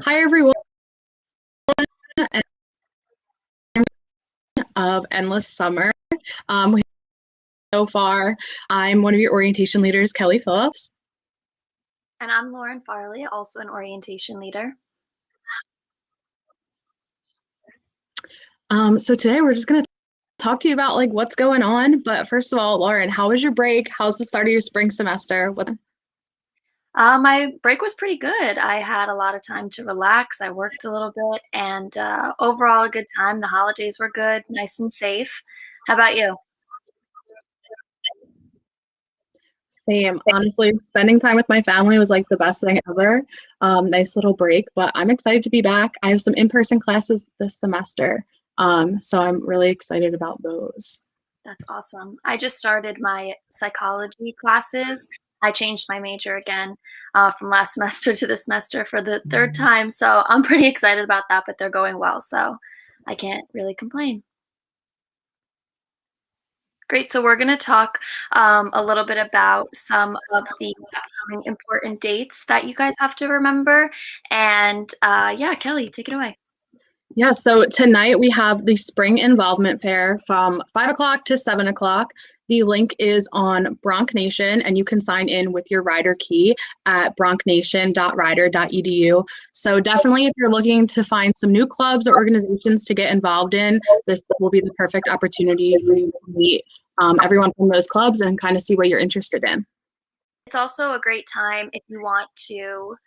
Hi, everyone, of Endless Summer. We so far, I'm one of your orientation leaders, Kelly Phillips. And I'm Lauren Farley, also an orientation leader. So today we're just going to talk to you about like what's going on. But first of all, Lauren, how was your break? How's the start of your spring semester? My break was pretty good. I had a lot of time to relax. I worked a little bit, and overall, a good time. The holidays were good, nice and safe. How about you? Same. Honestly, spending time with my family was like the best thing ever. Nice little break, but I'm excited to be back. I have some in-person classes this semester. So I'm really excited about those. That's awesome. I just started my psychology classes. I changed my major again from last semester to this semester for the third time. So I'm pretty excited about that, but they're going well. So I can't really complain. Great. So we're going to talk a little bit about some of the upcoming important dates that you guys have to remember. And yeah, Kelly, take it away. Yeah, so tonight we have the Spring Involvement Fair from 5 o'clock to 7 o'clock. The link is on Bronc Nation, and you can sign in with your rider key at broncnation.rider.edu. So definitely, if you're looking to find some new clubs or organizations to get involved in, this will be the perfect opportunity for you to meet everyone from those clubs and kind of see what you're interested in. It's also a great time if you want to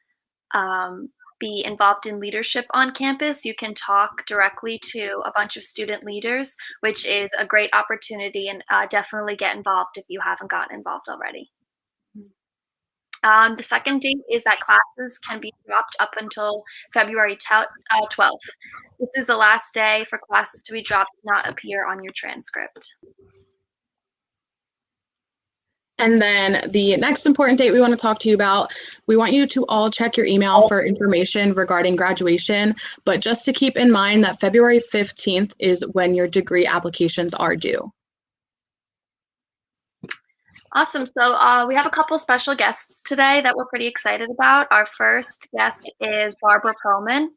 be involved in leadership on campus. You can talk directly to a bunch of student leaders, which is a great opportunity, and definitely get involved if you haven't gotten involved already. The second date is that classes can be dropped up until February 12th. This is the last day for classes to be dropped, not appear on your transcript. And then the next important date we want to talk to you about, we want you to all check your email for information regarding graduation, but just to keep in mind that February 15th is when your degree applications are due. Awesome. So we have a couple special guests today that we're pretty excited about. Our first guest is Barbara Perlman.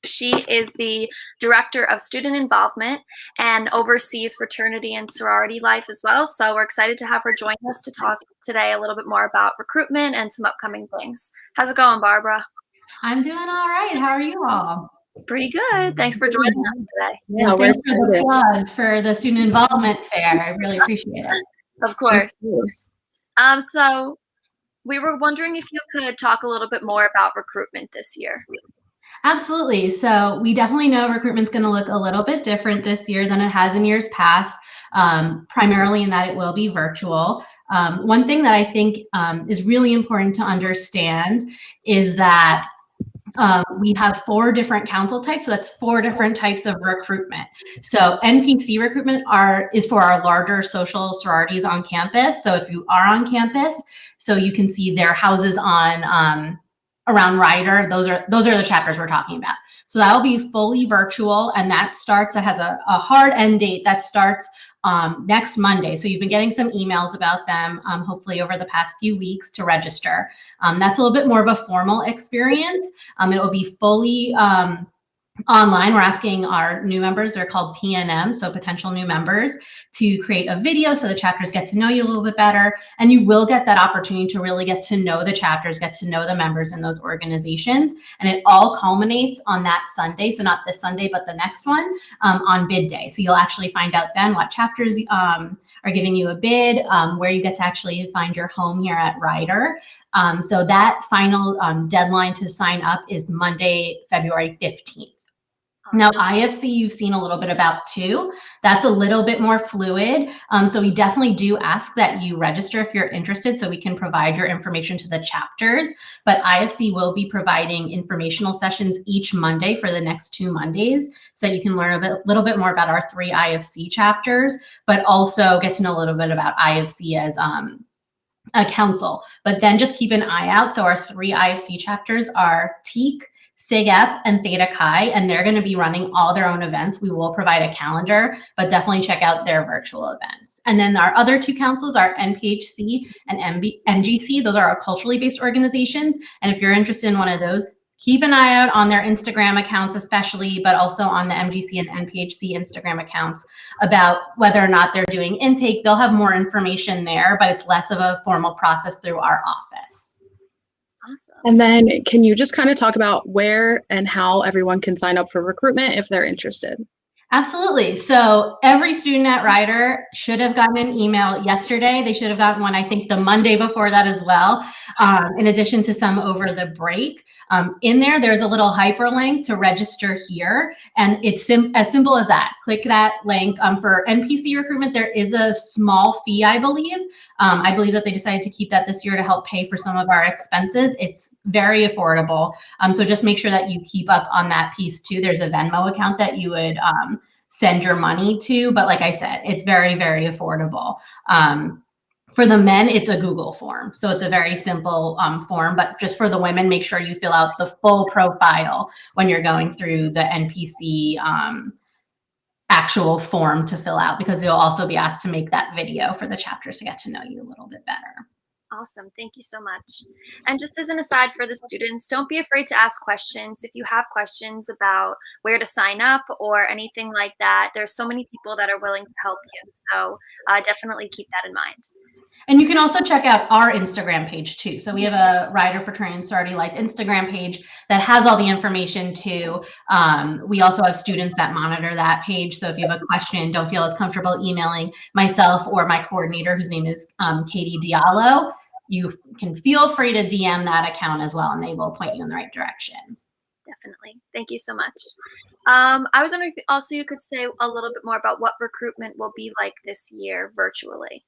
She is the Director of Student Involvement and oversees fraternity and sorority life as well. So we're excited to have her join us to talk today a little bit more about recruitment and some upcoming things. How's it going, Barbara? I'm doing all right. How are you all? Pretty good. Thanks for joining us today. Yeah, Thanks for the plug for the Student Involvement Fair. I really appreciate it. Of course. So we were wondering if you could talk a little bit more about recruitment this year. Absolutely. So we definitely know recruitment's going to look a little bit different this year than it has in years past, primarily in that it will be virtual. One thing that I think is really important to understand is that we have 4 different council types, so that's 4 different types of recruitment. So NPC recruitment is for our larger social sororities on campus. So if you are on campus, so you can see their houses on around Rider. Those are the chapters we're talking about. So that will be fully virtual, and that has a hard end date that starts next Monday. So you've been getting some emails about them, hopefully over the past few weeks to register. That's a little bit more of a formal experience. It will be fully online. We're asking our new members, they're called PNM, so potential new members, to create a video so the chapters get to know you a little bit better. And you will get that opportunity to really get to know the chapters, get to know the members in those organizations. And it all culminates on that Sunday. So not this Sunday, but the next one on bid day. So you'll actually find out then what chapters are giving you a bid, where you get to actually find your home here at Rider. So that final deadline to sign up is Monday, February 15th. Now, IFC, you've seen a little bit about too. That's a little bit more fluid. So we definitely do ask that you register if you're interested so we can provide your information to the chapters. But IFC will be providing informational sessions each Monday for the next 2 Mondays so that you can learn a little bit more about our 3 IFC chapters, but also get to know a little bit about IFC as a council. But then just keep an eye out. So our 3 IFC chapters are TEAC, SIGEP, and Theta Chi, and they're going to be running all their own events. We will provide a calendar, but definitely check out their virtual events. And then our other 2 councils are NPHC and MGC. Those are our culturally based organizations. And if you're interested in one of those, keep an eye out on their Instagram accounts especially, but also on the MGC and NPHC Instagram accounts about whether or not they're doing intake. They'll have more information there, but it's less of a formal process through our office. Awesome. And then can you just kind of talk about where and how everyone can sign up for recruitment if they're interested? Absolutely. So every student at Rider should have gotten an email yesterday. They should have gotten one, I think, the Monday before that as well, in addition to some over the break. In there, there's a little hyperlink to register here, and it's as simple as that. Click that link. For NPC recruitment, there is a small fee, I believe. I believe that they decided to keep that this year to help pay for some of our expenses. It's very affordable. So just make sure that you keep up on that piece too. There's a Venmo account that you would send your money to, but like I said, it's very, very affordable. For the men, it's a Google form. So it's a very simple form, but just for the women, make sure you fill out the full profile when you're going through the NPC actual form to fill out, because you'll also be asked to make that video for the chapters to get to know you a little bit better. Awesome. Thank you so much. And just as an aside for the students, don't be afraid to ask questions. If you have questions about where to sign up or anything like that, there's so many people that are willing to help you. So definitely keep that in mind. And you can also check out our Instagram page too. So we have a Rider Fraternity and Sorority Life Instagram page that has all the information too. We also have students that monitor that page. So if you have a question, don't feel as comfortable emailing myself or my coordinator, whose name is Katie Diallo. You can feel free to DM that account as well, and they will point you in the right direction. Definitely. Thank you so much. I was wondering if also you could say a little bit more about what recruitment will be like this year virtually.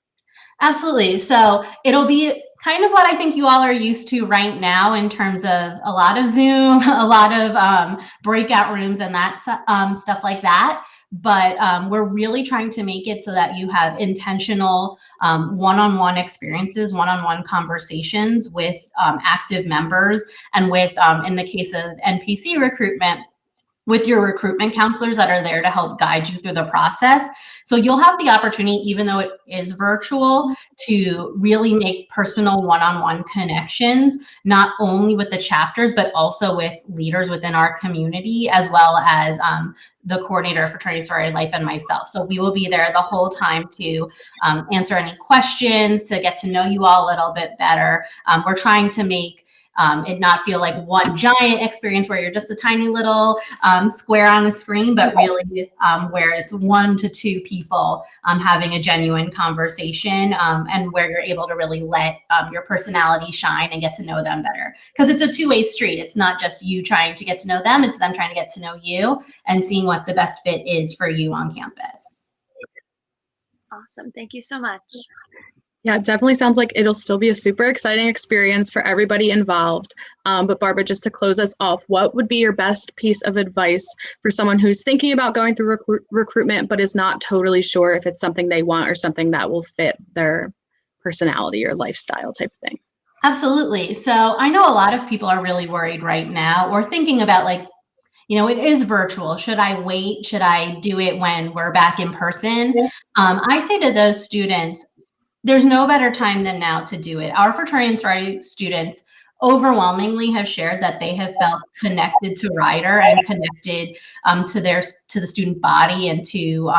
Absolutely. So it'll be kind of what I think you all are used to right now in terms of a lot of Zoom, a lot of breakout rooms and that stuff like that. But we're really trying to make it so that you have intentional one-on-one experiences, one-on-one conversations with active members, and with, in the case of NPC recruitment, with your recruitment counselors that are there to help guide you through the process. So you'll have the opportunity, even though it is virtual, to really make personal one-on-one connections, not only with the chapters, but also with leaders within our community, as well as the coordinator of Fraternity Sorority Life and myself. So we will be there the whole time to answer any questions, to get to know you all a little bit better. We're trying to make it not feel like one giant experience where you're just a tiny little square on a screen, but really where it's 1 to 2 people having a genuine conversation, and where you're able to really let your personality shine and get to know them better. Because it's a two-way street. It's not just you trying to get to know them, it's them trying to get to know you and seeing what the best fit is for you on campus. Awesome. Thank you so much. Yeah, it definitely sounds like it'll still be a super exciting experience for everybody involved. But Barbara, just to close us off, what would be your best piece of advice for someone who's thinking about going through recruitment, but is not totally sure if it's something they want or something that will fit their personality or lifestyle type of thing? Absolutely. So I know a lot of people are really worried right now, or thinking about, like, you know, it is virtual. Should I wait? Should I do it when we're back in person? Yeah. I say to those students, there's no better time than now to do it. Our fraternity and sorority students overwhelmingly have shared that they have felt connected to Rider and connected to the student body and to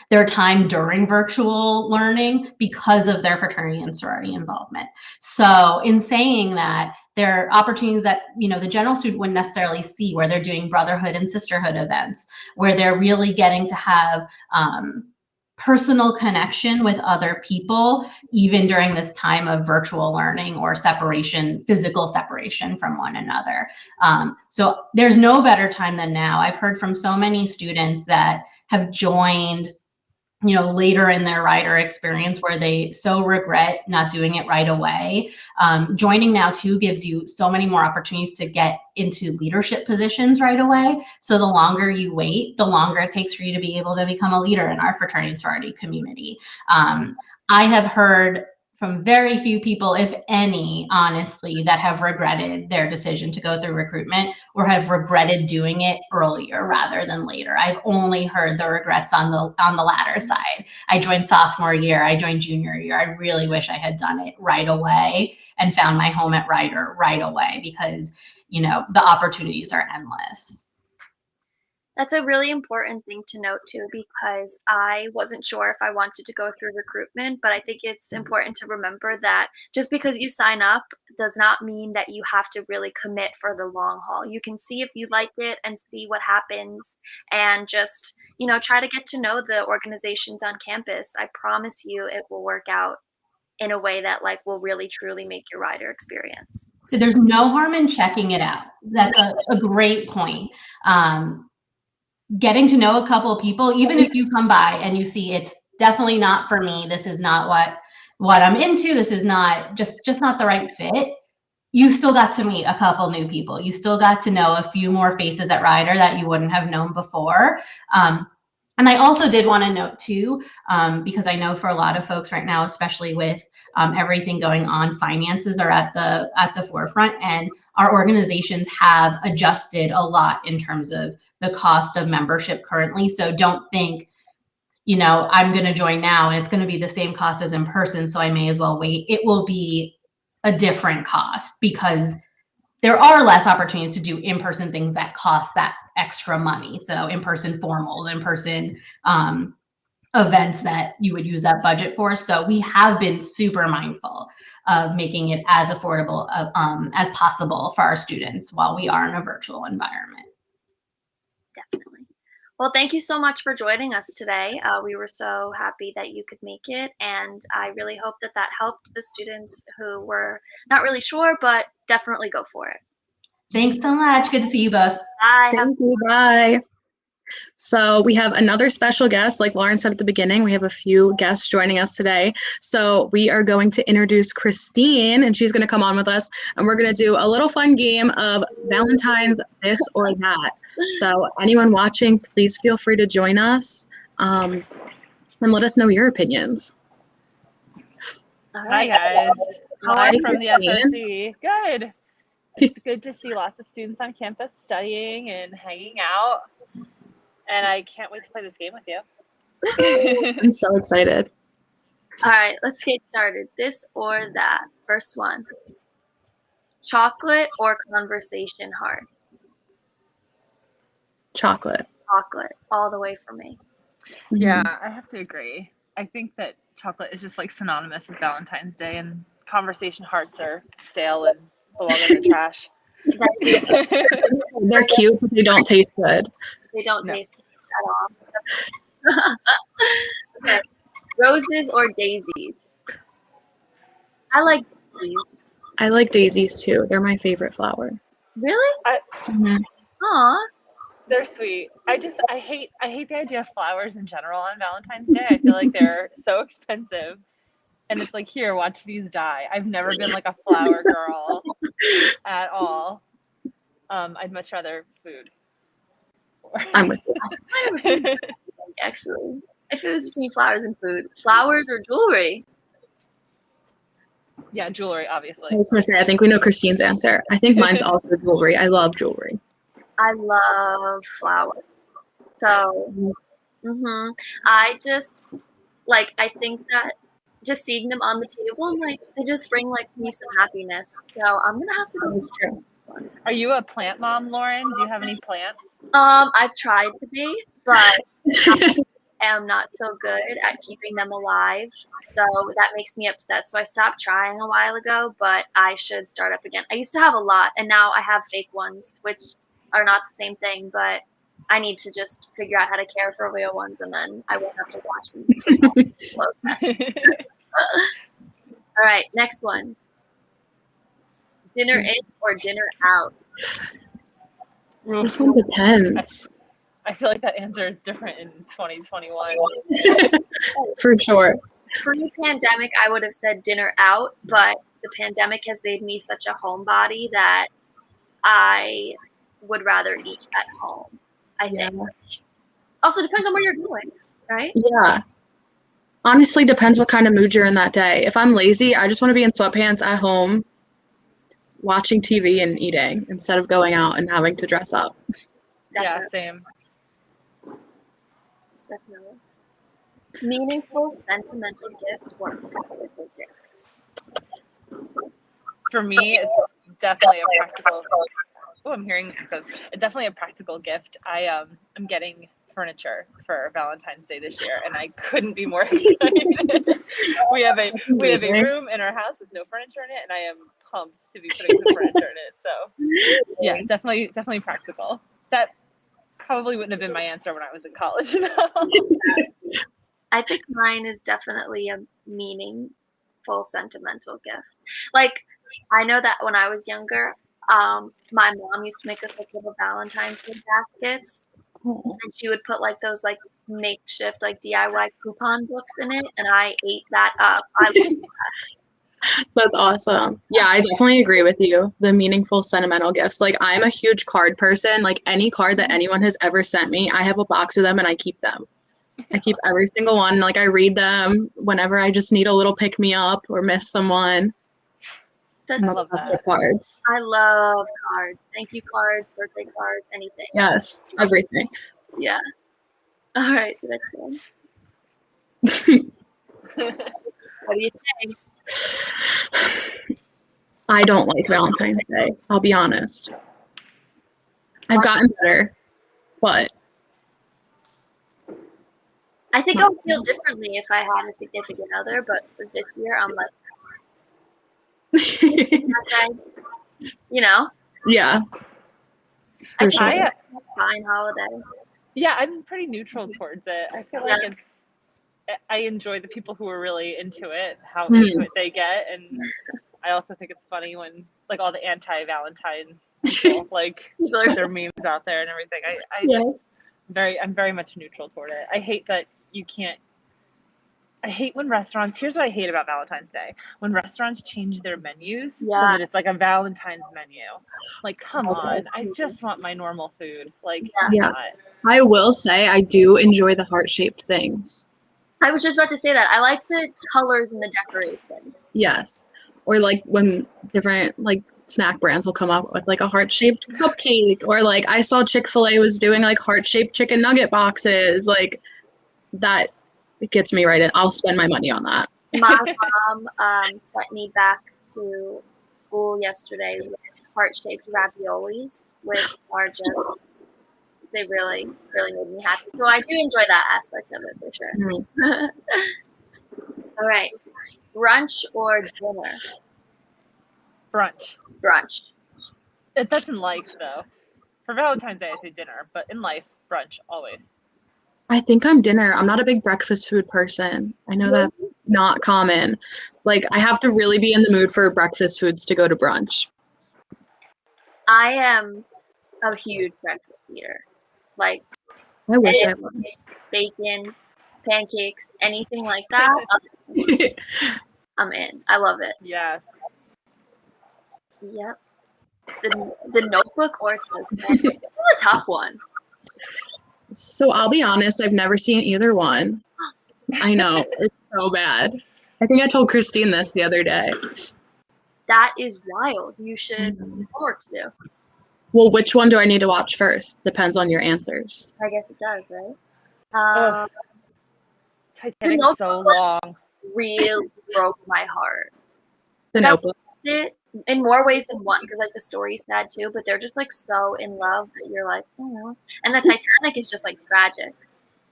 their time during virtual learning because of their fraternity and sorority involvement. So in saying that, there are opportunities that, you know, the general student wouldn't necessarily see, where they're doing brotherhood and sisterhood events, where they're really getting to have personal connection with other people, even during this time of virtual learning or separation, physical separation from one another. So there's no better time than now. I've heard from so many students that have joined, you know, later in their Rider experience, where they so regret not doing it right away. Joining now too gives you so many more opportunities to get into leadership positions right away. So the longer you wait, the longer it takes for you to be able to become a leader in our fraternity and sorority community. I have heard from very few people, if any, honestly, that have regretted their decision to go through recruitment, or have regretted doing it earlier rather than later. I've only heard the regrets on the latter side. I joined sophomore year, I joined junior year. I really wish I had done it right away and found my home at Rider right away, because the opportunities are endless. That's a really important thing to note too, because I wasn't sure if I wanted to go through recruitment, but I think it's important to remember that just because you sign up does not mean that you have to really commit for the long haul. You can see if you like it and see what happens and just, try to get to know the organizations on campus. I promise you it will work out in a way that will really truly make your rider experience. There's no harm in checking it out. That's a great point. Getting to know a couple of people, even if you come by and you see it's definitely not for me, this is not what I'm into, this is not just not the right fit, you still got to meet a couple new people. You still got to know a few more faces at Rider that you wouldn't have known before. And I also did want to note too, because I know for a lot of folks right now, especially with everything going on, finances are at the forefront, and our organizations have adjusted a lot in terms of the cost of membership currently. So don't think, I'm going to join now and it's going to be the same cost as in person, so I may as well wait. It will be a different cost because there are less opportunities to do in-person things that cost that extra money. So in-person formals, in-person events that you would use that budget for. So we have been super mindful of making it as affordable as possible for our students while we are in a virtual environment. Definitely. Well, thank you so much for joining us today. We were so happy that you could make it, and I really hope that helped the students who were not really sure, but definitely go for it. Thanks so much. Good to see you both. Bye. Thank you. Bye. So we have another special guest, like Lauren said at the beginning, we have a few guests joining us today. So we are going to introduce Christine, and she's going to come on with us, and we're going to do a little fun game of Valentine's This or That. So anyone watching, please feel free to join us and let us know your opinions. All right. Hi, guys. Hi from the SRC. Good. It's good to see lots of students on campus studying and hanging out. And I can't wait to play this game with you. I'm so excited. All right, let's get started. This or that. First one. Chocolate or conversation hearts? Chocolate. Chocolate, all the way for me. Yeah, I have to agree. I think that chocolate is just synonymous with Valentine's Day, and conversation hearts are stale and belong in the trash. They're cute, but they don't taste good. They don't taste good at all. Okay. Roses or daisies? I like daisies. I like daisies too. They're my favorite flower. Really? Mm-hmm. Aw. They're sweet. I hate the idea of flowers in general on Valentine's Day. I feel like they're so expensive. And it's here, watch these die. I've never been a flower girl at all. I'd much rather food. I'm with you. Actually, if it was between flowers and food, flowers or jewelry? Yeah, jewelry, obviously. I was going to say, I think we know Christine's answer. I think mine's also jewelry. I love jewelry. I love flowers. So, I just, I think that just seeing them on the table, they just bring, me some happiness. So I'm going to have to go. That's true. Are you a plant mom, Lauren? Do you have any plants? I've tried to be, but I am not so good at keeping them alive. So that makes me upset. So I stopped trying a while ago, but I should start up again. I used to have a lot, and now I have fake ones, which are not the same thing, but I need to just figure out how to care for real ones, and then I won't have to watch them. All right, next one. Dinner in or dinner out? This one depends. I feel like that answer is different in 2021. For sure. Pre-pandemic, I would have said dinner out, but the pandemic has made me such a homebody that I would rather eat at home, I think. Also, depends on where you're going, right? Yeah. Honestly, depends what kind of mood you're in that day. If I'm lazy, I just want to be in sweatpants at home, watching TV and eating instead of going out and having to dress up. Yeah, same. Definitely. Meaningful, sentimental gift or practical gift? For me, it's definitely a practical Oh, I'm hearing those. It's definitely a practical gift. I'm getting furniture for Valentine's Day this year, and I couldn't be more excited. we have a room in our house with no furniture in it, and I am pumped to be putting some furniture in it. So yeah, definitely practical. That probably wouldn't have been my answer when I was in college. though. I think mine is definitely a meaningful, sentimental gift. Like, I know that when I was younger, my mom used to make us like little Valentine's Day baskets, and she would put like those like makeshift like DIY coupon books in it, and I ate that up. I love That's awesome. Yeah, I definitely agree with you. The meaningful, sentimental gifts. Like, I'm a huge card person. Like, any card that anyone has ever sent me, I have a box of them and I keep them. I keep every single one. Like, I read them whenever I just need a little pick me up or miss someone. That's I love that. The cards. I love cards. Thank you cards, birthday cards, anything. Yes, everything. Yeah. All right, the next one. What do you think? I don't like Valentine's Day. I'll be honest. I've gotten better, but I think I would feel differently if I had a significant other, but for this year, I'm like, okay, you know, yeah, I for think sure. it's a fine holiday. Yeah, I'm pretty neutral towards it. I feel like I enjoy the people who are really into it, how into it they get, and I also think it's funny when like all the anti-Valentine's people like People are put their memes out there and everything. I'm very much neutral toward it. I hate that you can't. I hate when restaurants. Here's what I hate about Valentine's Day: when restaurants change their menus so that it's like a Valentine's menu. Like, come on! I just want my normal food. Like, Yeah. I will say I do enjoy the heart-shaped things. I was just about to say that. I like the colors and the decorations. Yes. Or like when different like snack brands will come up with like a heart-shaped cupcake, or like I saw Chick-fil-A was doing like heart-shaped chicken nugget boxes. Like, that it gets me right in. I'll spend my money on that. My mom sent me back to school yesterday with heart-shaped raviolis, which are just, they really, really made me happy. So I do enjoy that aspect of it for sure. All right. Brunch or dinner? brunch. Brunch. That's in life though. For Valentine's Day, I say dinner, but in life, brunch always. I think I'm dinner. I'm not a big breakfast food person. I know that's not common. Like, I have to really be in the mood for breakfast foods to go to brunch. I am a huge breakfast eater. Like, I wish I was. bacon, pancakes, anything like that, I'm in. I love it. Yes. Yep. The Notebook or Titanic. This is a tough one. So I'll be honest, I've never seen either one. I know, it's so bad. I think I told Christine this the other day. That is wild. You should have homework to do. Well, which one do I need to watch first? Depends on your answers. I guess it does, right? Titanic's so long. Really broke my heart. The Notebook. It in more ways than one, because like the story's sad too, but they're just like so in love that you're like, oh. And the Titanic is just like tragic.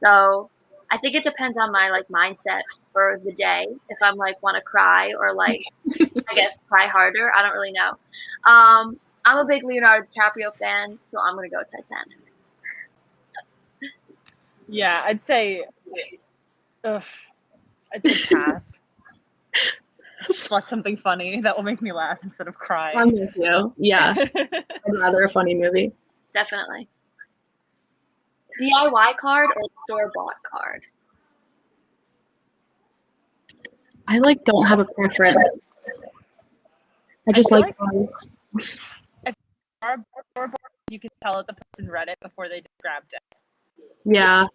So I think it depends on my like mindset for the day. If I'm like want to cry or like I guess cry harder. I don't really know. I'm a big Leonardo DiCaprio fan, so I'm gonna go Titanic. Yeah, I'd say pass. Just watch something funny that will make me laugh instead of crying. I'm with you. Yeah. I'd rather a funny movie. Definitely. DIY card or store-bought card? I like don't have a preference. I just like cards. You can tell that the person read it before they grabbed it. Yeah,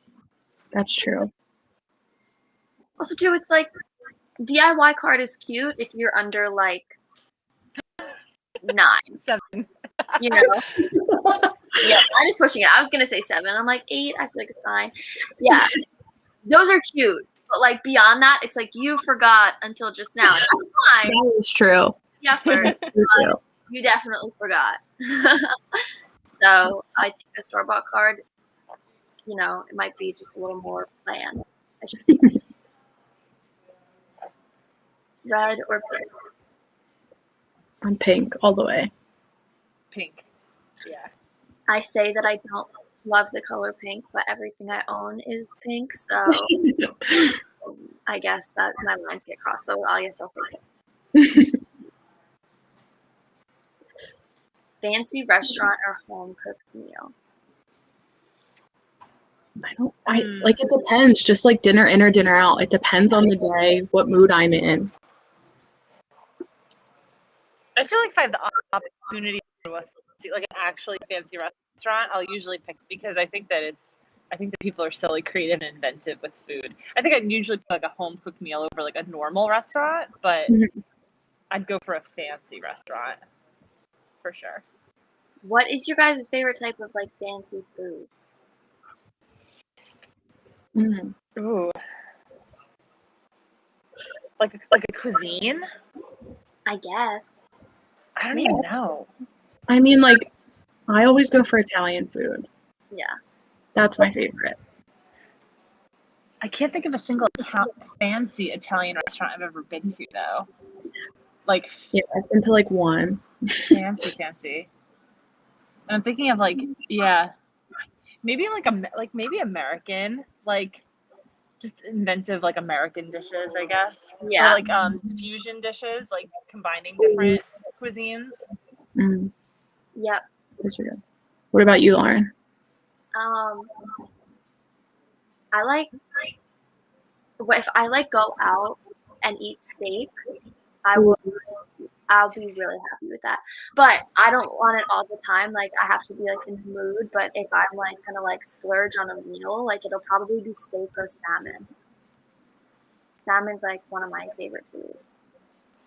that's true. Also, too, it's like DIY card is cute if you're under like 9. 7. You know? Yeah, I'm just pushing it. I was gonna say 7. I'm like 8. I feel like it's fine. Yeah, those are cute. But like beyond that, it's like you forgot until just now. It's fine. That is true. Yeah, for You definitely forgot. So I think a store-bought card, it might be just a little more planned. Red or pink? I'm pink all the way. Pink. Yeah. I say that I don't love the color pink, but everything I own is pink, so I guess that my lines get crossed. So I guess I'll say pink. Fancy restaurant or home cooked meal? It depends, just like dinner in or dinner out. It depends on the day, what mood I'm in. I feel like if I have the opportunity to go to like an actually fancy restaurant, I'll usually pick, because I think that people are so like creative and inventive with food. I think I'd usually pick like a home cooked meal over like a normal restaurant, but I'd go for a fancy restaurant for sure. What is your guys' favorite type of like fancy food? Ooh. Like a cuisine? I guess. I don't even know. I mean, like, I always go for Italian food. Yeah. That's my favorite. I can't think of a single fancy Italian restaurant I've ever been to, though. Like, yeah, I've been to like one. Fancy. And I'm thinking of like, yeah, maybe maybe American, like just inventive like American dishes, I guess. Yeah. Or like fusion dishes, like combining different cuisines. Yep. Those are good. What about you, Lauren? I like if I like go out and eat steak, I'll be really happy with that. But I don't want it all the time. Like I have to be like in the mood. But if I'm like gonna like splurge on a meal, like it'll probably be steak or salmon. Salmon's like one of my favorite foods.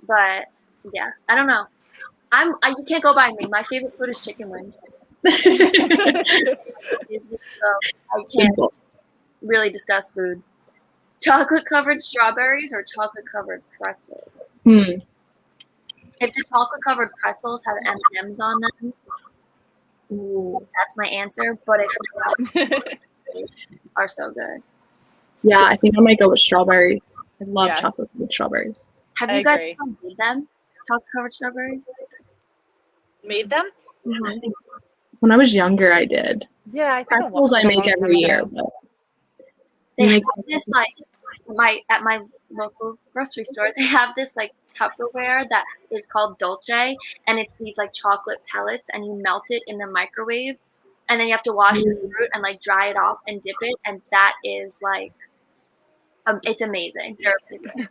But yeah, I don't know. You can't go by me. My favorite food is chicken wings. I can't really discuss food. Chocolate covered strawberries or chocolate covered pretzels? If the chocolate covered pretzels have M&Ms on them, that's my answer. But if are so good. Yeah, I think I might go with strawberries. I love chocolate covered strawberries. Have you guys made them? Chocolate covered strawberries? Made them? Mm-hmm. When I was younger, I did. Yeah, I think pretzels I make every year. But they have this like at my local grocery store. They have this like Tupperware that is called Dolce, and it's these like chocolate pellets, and you melt it in the microwave, and then you have to wash the fruit and like dry it off and dip it, and that is like it's amazing. They're amazing.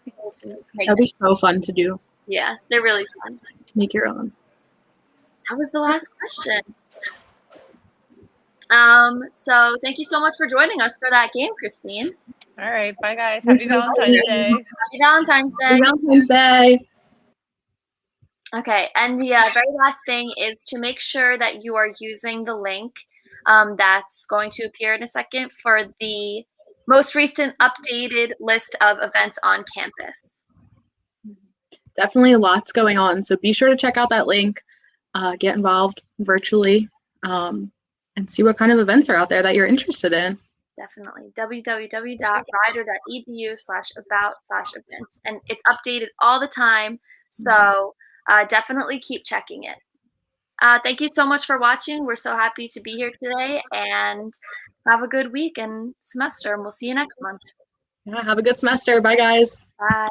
That'd be so fun to do. Yeah, they're really fun. Make your own. That was the last question. So thank you so much for joining us for that game, Christine. All right, bye guys. Happy Valentine's Day. Happy Valentine's Day. Happy Valentine's Day. Okay, and the very last thing is to make sure that you are using the link that's going to appear in a second for the most recent updated list of events on campus. Definitely lots going on, so be sure to check out that link, get involved virtually, and see what kind of events are out there that you're interested in. Definitely. www.rider.edu/about/events. And it's updated all the time. So definitely keep checking it. Thank you so much for watching. We're so happy to be here today, and have a good week and semester. And we'll see you next month. Yeah, have a good semester. Bye, guys. Bye.